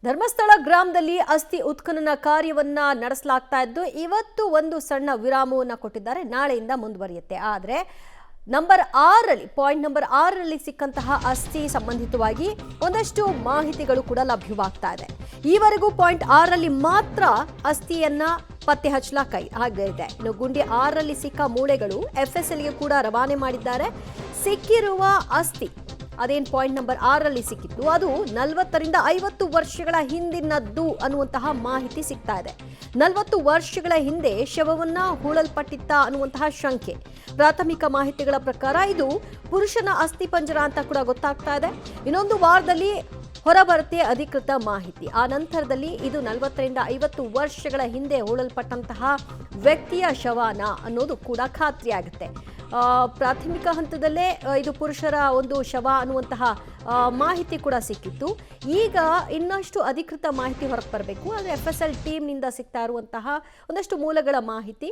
ಧರ್ಮಸ್ಥಳ ಗ್ರಾಮದಲ್ಲಿ ಅಸ್ಥಿ ಉತ್ಖನನ ಕಾರ್ಯವನ್ನ ನಡೆಸಲಾಗ್ತಾ ಇದ್ದು ಇವತ್ತು ಒಂದು ಸಣ್ಣ ವಿರಾಮವನ್ನು ಕೊಟ್ಟಿದ್ದಾರೆ. ನಾಳೆಯಿಂದ ಮುಂದುವರಿಯುತ್ತೆ. ಆದರೆ ಪಾಯಿಂಟ್ ನಂಬರ್ 6ರಲ್ಲಿ ಸಿಕ್ಕಂತಹ ಅಸ್ಥಿ ಸಂಬಂಧಿತವಾಗಿ ಒಂದಷ್ಟು ಮಾಹಿತಿಗಳು ಕೂಡ ಲಭ್ಯವಾಗ್ತಾ ಇದೆ. ಈವರೆಗೂ ಪಾಯಿಂಟ್ 6ರಲ್ಲಿ ಮಾತ್ರ ಅಸ್ಥಿಯನ್ನ ಪತ್ತೆ ಹಚ್ಚಲಾಗಿದೆ. ಇನ್ನು ಗುಂಡಿ 6ರಲ್ಲಿ ಸಿಕ್ಕ ಮೂಳೆಗಳು FSLಗೆ ಕೂಡ ರವಾನೆ ಮಾಡಿದ್ದಾರೆ. ಸಿಕ್ಕಿರುವ ಅಸ್ಥಿ ಅದೇನು ಪಾಯಿಂಟ್ ನಂಬರ್ 6ರಲ್ಲಿ ಸಿಕ್ಕಿತ್ತು ಅದು 40ರಿಂದ 50 ವರ್ಷಗಳ ಹಿಂದಿನದ್ದು ಅನ್ನುವಂತಹ ಮಾಹಿತಿ ಸಿಗ್ತಾ ಇದೆ. 40 ವರ್ಷಗಳ ಹಿಂದೆ ಶವವನ್ನ ಹೂಳಲ್ಪಟ್ಟಿತ್ತ ಅನ್ನುವಂತಹ ಶಂಕೆ. ಪ್ರಾಥಮಿಕ ಮಾಹಿತಿಗಳ ಪ್ರಕಾರ ಇದು ಪುರುಷನ ಅಸ್ಥಿ ಪಂಜರ ಅಂತ ಕೂಡ ಗೊತ್ತಾಗ್ತಾ ಇದೆ. ಇನ್ನೊಂದು ವಾರದಲ್ಲಿ ಹೊರಬರುತ್ತೆ ಅಧಿಕೃತ ಮಾಹಿತಿ. ಆ ನಂತರದಲ್ಲಿ ಇದು 40ರಿಂದ 50 ವರ್ಷಗಳ ಹಿಂದೆ ಹೂಳಲ್ಪಟ್ಟಂತಹ ವ್ಯಕ್ತಿಯ ಶವನ ಅನ್ನೋದು ಕೂಡ ಖಾತ್ರಿಯಾಗುತ್ತೆ. ಪ್ರಾಥಮಿಕ ಹಂತದಲ್ಲೇ ಇದು ಪುರುಷರ ಒಂದು ಶವ ಅನ್ನುವಂತಹ ಮಾಹಿತಿ ಕೂಡ ಸಿಕ್ಕಿತ್ತು. ಈಗ ಇನ್ನಷ್ಟು ಅಧಿಕೃತ ಮಾಹಿತಿ ಹೊರಗೆ ಬರಬೇಕು. ಆದರೆ FSL ಟೀಮ್ನಿಂದ ಸಿಗ್ತಾ ಇರುವಂತಹ ಒಂದಷ್ಟು ಮೂಲಗಳ ಮಾಹಿತಿ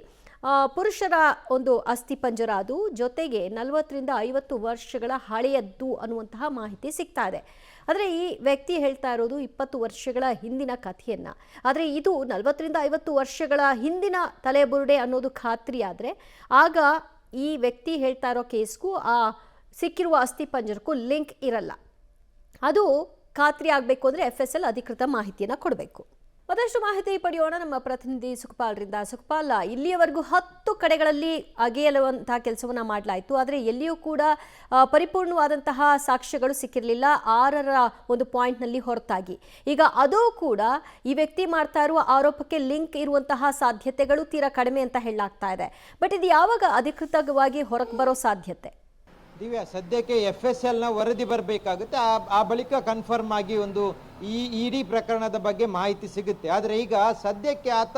ಪುರುಷರ ಒಂದು ಅಸ್ಥಿ ಪಂಜರ ಅದು, ಜೊತೆಗೆ 40ರಿಂದ 50 ವರ್ಷಗಳ ಹಳೆಯದ್ದು ಅನ್ನುವಂತಹ ಮಾಹಿತಿ ಸಿಗ್ತಾ ಇದೆ. ಆದರೆ ಈ ವ್ಯಕ್ತಿ ಹೇಳ್ತಾ ಇರೋದು 20 ವರ್ಷಗಳ ಹಿಂದಿನ ಕಥೆಯನ್ನ. ಆದರೆ ಇದು 40ರಿಂದ 50 ವರ್ಷಗಳ ಹಿಂದಿನ ತಲೆಬುರುಡೆ ಅನ್ನೋದು ಖಾತ್ರಿ ಆದರೆ ಆಗ ಈ ವ್ಯಕ್ತಿ ಹೇಳ್ತಾ ಇರೋ ಕೇಸ್ಗೂ ಆ ಸಿಕ್ಕಿರುವ ಅಸ್ಥಿ ಪಂಜರಕ್ಕೂ ಲಿಂಕ್ ಇರಲ್ಲ. ಅದು ಖಾತ್ರಿ ಆಗಬೇಕು ಅಂದರೆ FSL ಅಧಿಕೃತ ಮಾಹಿತಿಯನ್ನು ಕೊಡಬೇಕು. ಮತ್ತಷ್ಟು ಮಾಹಿತಿ ಪಡೆಯೋಣ ನಮ್ಮ ಪ್ರತಿನಿಧಿ ಸುಖಪಾಲ್ರಿಂದ. ಸುಖಪಾಲ್, ಇಲ್ಲಿಯವರೆಗೂ 10 ಕಡೆಗಳಲ್ಲಿ ಅಗೆಯಲುವಂತಹ ಕೆಲಸವನ್ನ ಮಾಡಲಾಯಿತು. ಆದರೆ ಎಲ್ಲಿಯೂ ಕೂಡ ಪರಿಪೂರ್ಣವಾದಂತಹ ಸಾಕ್ಷ್ಯಗಳು ಸಿಕ್ಕಿರಲಿಲ್ಲ 6ರ ಒಂದು ಪಾಯಿಂಟ್ನಲ್ಲಿ ಹೊರತಾಗಿ. ಈಗ ಅದು ಕೂಡ ಈ ವ್ಯಕ್ತಿ ಮಾಡ್ತಾ ಇರುವ ಆರೋಪಕ್ಕೆ ಲಿಂಕ್ ಇರುವಂತಹ ಸಾಧ್ಯತೆಗಳು ತೀರಾ ಕಡಿಮೆ ಅಂತ ಹೇಳಲಾಗ್ತಾ ಇದೆ. ಬಟ್ ಇದು ಯಾವಾಗ ಅಧಿಕೃತವಾಗಿ ಹೊರಗೆ ಬರೋ ಸಾಧ್ಯತೆ? ದಿವ್ಯಾ, ಸದ್ಯಕ್ಕೆ FSLನ ವರದಿ ಬರಬೇಕಾಗುತ್ತೆ. ಆ ಬಳಿಕ ಕನ್ಫರ್ಮ್ ಆಗಿ ಒಂದು ಈ ಇಡೀ ಪ್ರಕರಣದ ಬಗ್ಗೆ ಮಾಹಿತಿ ಸಿಗುತ್ತೆ. ಆದರೆ ಈಗ ಸದ್ಯಕ್ಕೆ ಆತ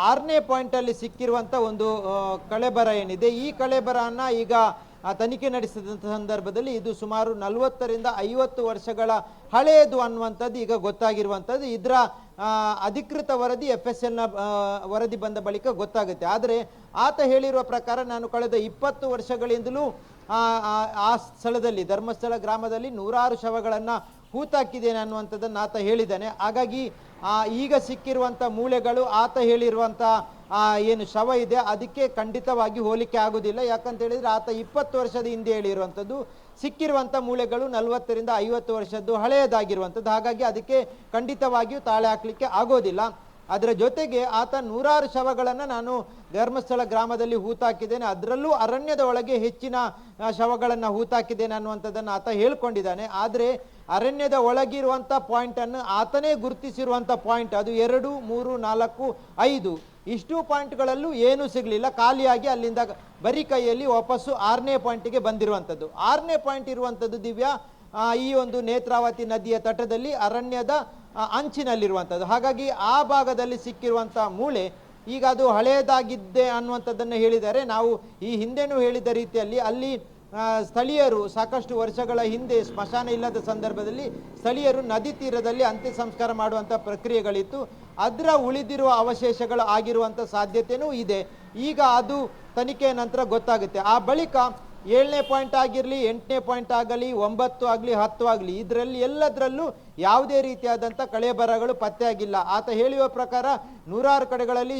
6ನೇ ಪಾಯಿಂಟಲ್ಲಿ ಸಿಕ್ಕಿರುವಂಥ ಒಂದು ಕಳೆಬರ ಏನಿದೆ, ಈ ಕಳೆಬರನ ಈಗ ತನಿಖೆ ನಡೆಸಿದಂಥ ಸಂದರ್ಭದಲ್ಲಿ ಇದು ಸುಮಾರು 40ರಿಂದ 50 ವರ್ಷಗಳ ಹಳೆಯದು ಅನ್ನುವಂಥದ್ದು ಈಗ ಗೊತ್ತಾಗಿರುವಂಥದ್ದು. ಇದರ ಅಧಿಕೃತ ವರದಿ FSLನ ವರದಿ ಬಂದ ಬಳಿಕ ಗೊತ್ತಾಗುತ್ತೆ. ಆದರೆ ಆತ ಹೇಳಿರುವ ಪ್ರಕಾರ ನಾನು ಕಳೆದ 20 ವರ್ಷಗಳಿಂದಲೂ ಆ ಸ್ಥಳದಲ್ಲಿ ಧರ್ಮಸ್ಥಳ ಗ್ರಾಮದಲ್ಲಿ 100 ಶವಗಳನ್ನು ಹೂತಾಕಿದ್ದೇನೆ ಅನ್ನುವಂಥದ್ದನ್ನು ಆತ ಹೇಳಿದ್ದಾನೆ. ಹಾಗಾಗಿ ಈಗ ಸಿಕ್ಕಿರುವಂಥ ಮೂಳೆಗಳು ಆತ ಹೇಳಿರುವಂಥ ಏನು ಶವ ಇದೆ ಅದಕ್ಕೆ ಖಂಡಿತವಾಗಿ ಹೋಲಿಕೆ ಆಗುವುದಿಲ್ಲ. ಯಾಕಂತ ಹೇಳಿದರೆ ಆತ 20 ವರ್ಷದ ಹಿಂದೆ ಹೇಳಿರುವಂಥದ್ದು, ಸಿಕ್ಕಿರುವಂಥ ಮೂಳೆಗಳು 40ರಿಂದ 50 ವರ್ಷದ್ದು ಹಳೆಯದಾಗಿರುವಂಥದ್ದು. ಹಾಗಾಗಿ ಅದಕ್ಕೆ ಖಂಡಿತವಾಗಿಯೂ ತಾಳೆ ಹಾಕಲಿಕ್ಕೆ ಆಗೋದಿಲ್ಲ. ಅದರ ಜೊತೆಗೆ ಆತ 100 ಶವಗಳನ್ನು ನಾನು ಧರ್ಮಸ್ಥಳ ಗ್ರಾಮದಲ್ಲಿ ಹೂತಾಕಿದ್ದೇನೆ, ಅದರಲ್ಲೂ ಅರಣ್ಯದ ಒಳಗೆ ಹೆಚ್ಚಿನ ಶವಗಳನ್ನು ಹೂತಾಕಿದ್ದೇನೆ ಅನ್ನುವಂಥದ್ದನ್ನು ಆತ ಹೇಳ್ಕೊಂಡಿದ್ದಾನೆ. ಆದರೆ ಅರಣ್ಯದ ಒಳಗಿರುವಂಥ ಪಾಯಿಂಟನ್ನು ಆತನೇ ಗುರುತಿಸಿರುವಂಥ ಪಾಯಿಂಟ್ ಅದು 2, 3, 4, 5 ಇಷ್ಟು ಪಾಯಿಂಟ್ಗಳಲ್ಲೂ ಏನೂ ಸಿಗಲಿಲ್ಲ. ಖಾಲಿಯಾಗಿ ಅಲ್ಲಿಂದ ಬರೀ ಕೈಯಲ್ಲಿ ವಾಪಸ್ಸು 6ನೇ ಪಾಯಿಂಟಿಗೆ ಬಂದಿರುವಂಥದ್ದು. 6ನೇ ಪಾಯಿಂಟ್ ಇರುವಂಥದ್ದು ದಿವ್ಯಾ ಈ ಒಂದು ನೇತ್ರಾವತಿ ನದಿಯ ತಟದಲ್ಲಿ ಅರಣ್ಯದ ಅಂಚಿನಲ್ಲಿರುವಂಥದ್ದು. ಹಾಗಾಗಿ ಆ ಭಾಗದಲ್ಲಿ ಸಿಕ್ಕಿರುವಂಥ ಮೂಳೆ ಈಗ ಅದು ಹಳೆಯದಾಗಿದ್ದೆ ಅನ್ನುವಂಥದ್ದನ್ನು ಹೇಳಿದ್ದಾರೆ. ನಾವು ಈ ಹಿಂದೆನೂ ಹೇಳಿದ ರೀತಿಯಲ್ಲಿ ಅಲ್ಲಿ ಸ್ಥಳೀಯರು ಸಾಕಷ್ಟು ವರ್ಷಗಳ ಹಿಂದೆ ಸ್ಮಶಾನ ಇಲ್ಲದ ಸಂದರ್ಭದಲ್ಲಿ ಸ್ಥಳೀಯರು ನದಿ ತೀರದಲ್ಲಿ ಅಂತ್ಯ ಸಂಸ್ಕಾರ ಮಾಡುವಂಥ ಪ್ರಕ್ರಿಯೆಗಳಿತ್ತು. ಅದರ ಉಳಿದಿರುವ ಅವಶೇಷಗಳು ಆಗಿರುವಂಥ ಸಾಧ್ಯತೆಯೂ ಇದೆ. ಈಗ ಅದು ತನಿಖೆಯ ನಂತರ ಗೊತ್ತಾಗುತ್ತೆ. ಆ ಬಳಿಕ 7ನೇ ಪಾಯಿಂಟ್ ಆಗಿರಲಿ, 8ನೇ ಪಾಯಿಂಟ್ ಆಗಲಿ, 9 ಆಗಲಿ, 10 ಆಗಲಿ, ಇದರಲ್ಲಿ ಎಲ್ಲದರಲ್ಲೂ ಯಾವುದೇ ರೀತಿಯಾದಂಥ ಕಳೆಬರಗಳು ಪತ್ತೆಯಾಗಿಲ್ಲ. ಆತ ಹೇಳುವ ಪ್ರಕಾರ 100 ಕಡೆಗಳಲ್ಲಿ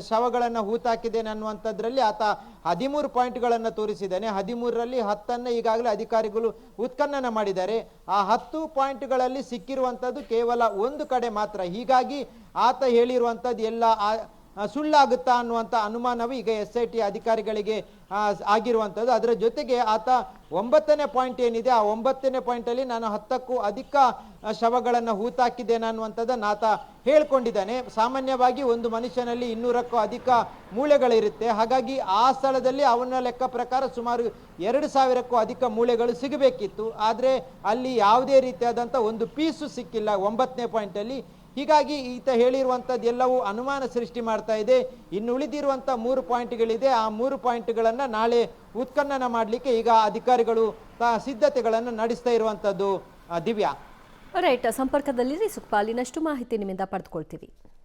ಶವಗಳನ್ನು ಹೂತಾಕಿದ್ದೇನೆ ಅನ್ನುವಂಥದ್ರಲ್ಲಿ ಆತ 13 ಪಾಯಿಂಟ್ಗಳನ್ನು ತೋರಿಸಿದ್ದಾನೆ. 13ರಲ್ಲಿ 10ನ್ನು ಈಗಾಗಲೇ ಅಧಿಕಾರಿಗಳು ಉತ್ಖನನ ಮಾಡಿದ್ದಾರೆ. ಆ 10 ಪಾಯಿಂಟ್ಗಳಲ್ಲಿ ಸಿಕ್ಕಿರುವಂಥದ್ದು ಕೇವಲ ಒಂದು ಕಡೆ ಮಾತ್ರ. ಹೀಗಾಗಿ ಆತ ಹೇಳಿರುವಂಥದ್ದು ಎಲ್ಲ ಸುಳ್ಳಾಗುತ್ತಾ ಅನ್ನುವಂಥ ಅನುಮಾನವು ಈಗ SIT ಅಧಿಕಾರಿಗಳಿಗೆ ಆಗಿರುವಂಥದ್ದು. ಅದರ ಜೊತೆಗೆ ಆತ 9ನೇ ಪಾಯಿಂಟ್ ಏನಿದೆ ಆ 9ನೇ ಪಾಯಿಂಟಲ್ಲಿ ನಾನು 10ಕ್ಕೂ ಅಧಿಕ ಶವಗಳನ್ನು ಹೂತಾಕಿದ್ದೇನೆ ಅನ್ನುವಂಥದ್ದನ್ನು ಆತ ಹೇಳ್ಕೊಂಡಿದ್ದಾನೆ. ಸಾಮಾನ್ಯವಾಗಿ ಒಂದು ಮನುಷ್ಯನಲ್ಲಿ 200ಕ್ಕೂ ಅಧಿಕ ಮೂಳೆಗಳಿರುತ್ತೆ. ಹಾಗಾಗಿ ಆ ಸ್ಥಳದಲ್ಲಿ ಅವನ ಲೆಕ್ಕ ಪ್ರಕಾರ ಸುಮಾರು 2000ಕ್ಕೂ ಅಧಿಕ ಮೂಳೆಗಳು ಸಿಗಬೇಕಿತ್ತು. ಆದರೆ ಅಲ್ಲಿ ಯಾವುದೇ ರೀತಿಯಾದಂಥ ಒಂದು ಪೀಸು ಸಿಕ್ಕಿಲ್ಲ 9ನೇ ಪಾಯಿಂಟಲ್ಲಿ. ಹೀಗಾಗಿ ಈತ ಹೇಳಿರುವಂಥದ್ದು ಎಲ್ಲವೂ ಅನುಮಾನ ಸೃಷ್ಟಿ ಮಾಡ್ತಾ ಇದೆ. ಇನ್ನು ಉಳಿದಿರುವಂಥ 3 ಪಾಯಿಂಟ್ಗಳಿದೆ. ಆ 3 ಪಾಯಿಂಟ್ಗಳನ್ನು ನಾಳೆ ಉತ್ಖನನ ಮಾಡಲಿಕ್ಕೆ ಈಗ ಅಧಿಕಾರಿಗಳು ಸಿದ್ಧತೆಗಳನ್ನು ನಡೆಸ್ತಾ ಇರುವಂಥದ್ದು. ದಿವ್ಯಾ, ರೈಟ್, ಸಂಪರ್ಕದಲ್ಲಿರಿ ಸುಖಪಾಲ್, ಇನ್ನಷ್ಟು ಮಾಹಿತಿ ನಿಮ್ಮಿಂದ ಪಡೆದುಕೊಳ್ತೀವಿ.